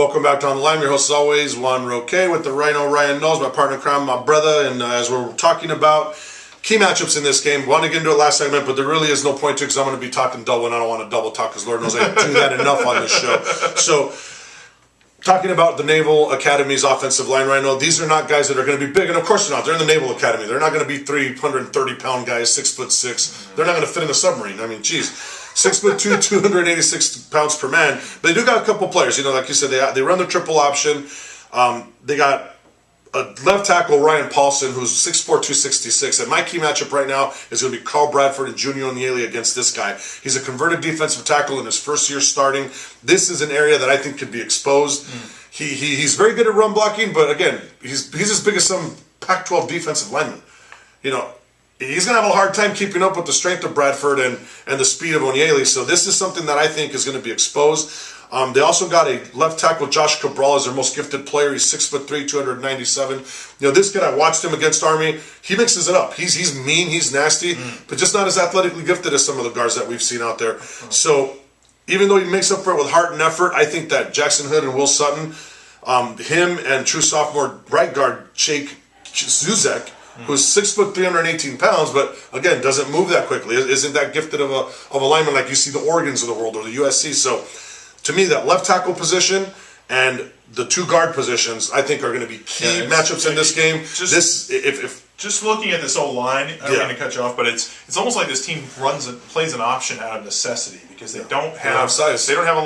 Welcome back to On the Line. Your host, as always, Juan with the Rykno, Ryan knows, my partner in crime, my brother. And as we're talking about key matchups in this game, wanted to get into it last segment, but there really is no point to it because I'm going to be talking double, and I don't want to double talk because Lord knows I do that enough on this show. So, talking about the Naval Academy's offensive line right now, these are not guys that are going to be big, and of course they're not. They're in the Naval Academy. They're not going to be 330-pound guys, 6'6". They're not going to fit in the submarine. I mean, geez. 6'2", 286 pounds per man. But they do got a couple players. You know, like you said, they run the triple option. They got a left tackle, Ryan Paulson, who's 6'4", 266. And my key matchup right now is going to be Carl Bradford and Junior Onyele against this guy. He's a converted defensive tackle in his first year starting. This is an area that I think could be exposed. He's very good at run blocking, but again, he's as big as some Pac-12 defensive linemen. You know, he's going to have a hard time keeping up with the strength of Bradford and the speed of Onyele. So this is something that I think is going to be exposed. They also got a left tackle, Josh Cabral, as their most gifted player. He's 6'3", 297. You know, this kid, I watched him against Army. He mixes it up. He's mean, he's nasty, but just not as athletically gifted as some of the guards that we've seen out there. So even though he makes up for it with heart and effort, I think that Jackson Hood and Will Sutton, him and true sophomore right guard Jake Zuzek, who's 6', 318 pounds, but again doesn't move that quickly. Isn't that gifted of a lineman like you see the Oregons of the world or the USC? So to me, that left tackle position and the two guard positions, I think, are going to be key matchups in this game. Just looking at this O-line, I don't mean to cut you off, but it's almost like this team plays an option out of necessity because they don't have size. They don't have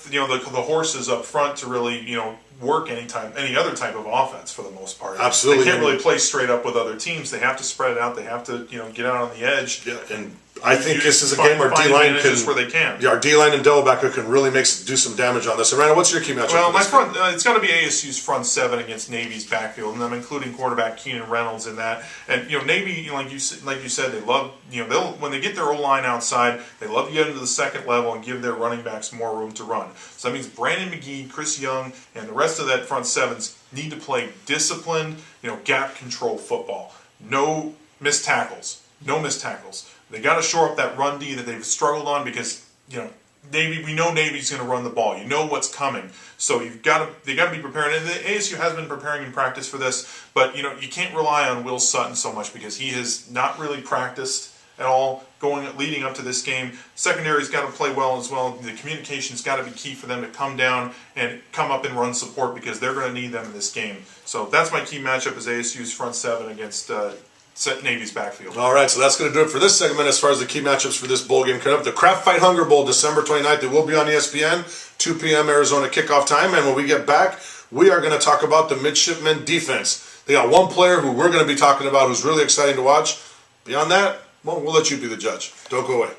the horses up front to really work any other type of offense for the most part. Absolutely, they can't really play straight up with other teams. They have to spread it out. They have to get out on the edge. Yeah, and I think this is a game where D-line can, where they can. Yeah, our D-line and Dellebacker can really do some damage on this. And Ryan, what's your key matchup? Well, my front, it's going to be ASU's front seven against Navy's backfield, and I'm including quarterback Keenan Reynolds in that. And Navy, like you said, they love when they get their O-line outside, they love to get into the second level and give their running backs more room to run. So that means Brandon McGee, Chris Young, and the rest of that front sevens need to play disciplined, gap control football. No missed tackles. No missed tackles. They got to shore up that run D that they've struggled on because we know Navy's going to run the ball. You know what's coming, so they got to be prepared. And the ASU has been preparing in practice for this, but you can't rely on Will Sutton so much because he has not really practiced at all leading up to this game. Secondary's got to play well as well. The communication's got to be key for them to come down and come up and run support because they're going to need them in this game. So that's my key matchup is ASU's front seven against Navy's backfield. All right, so that's going to do it for this segment as far as the key matchups for this bowl game coming up. The Kraft Fight Hunger Bowl, December 29th. It will be on ESPN, 2 p.m. Arizona kickoff time. And when we get back, we are going to talk about the midshipmen defense. They got one player who we're going to be talking about who's really exciting to watch. Beyond that, well, we'll let you be the judge. Don't go away.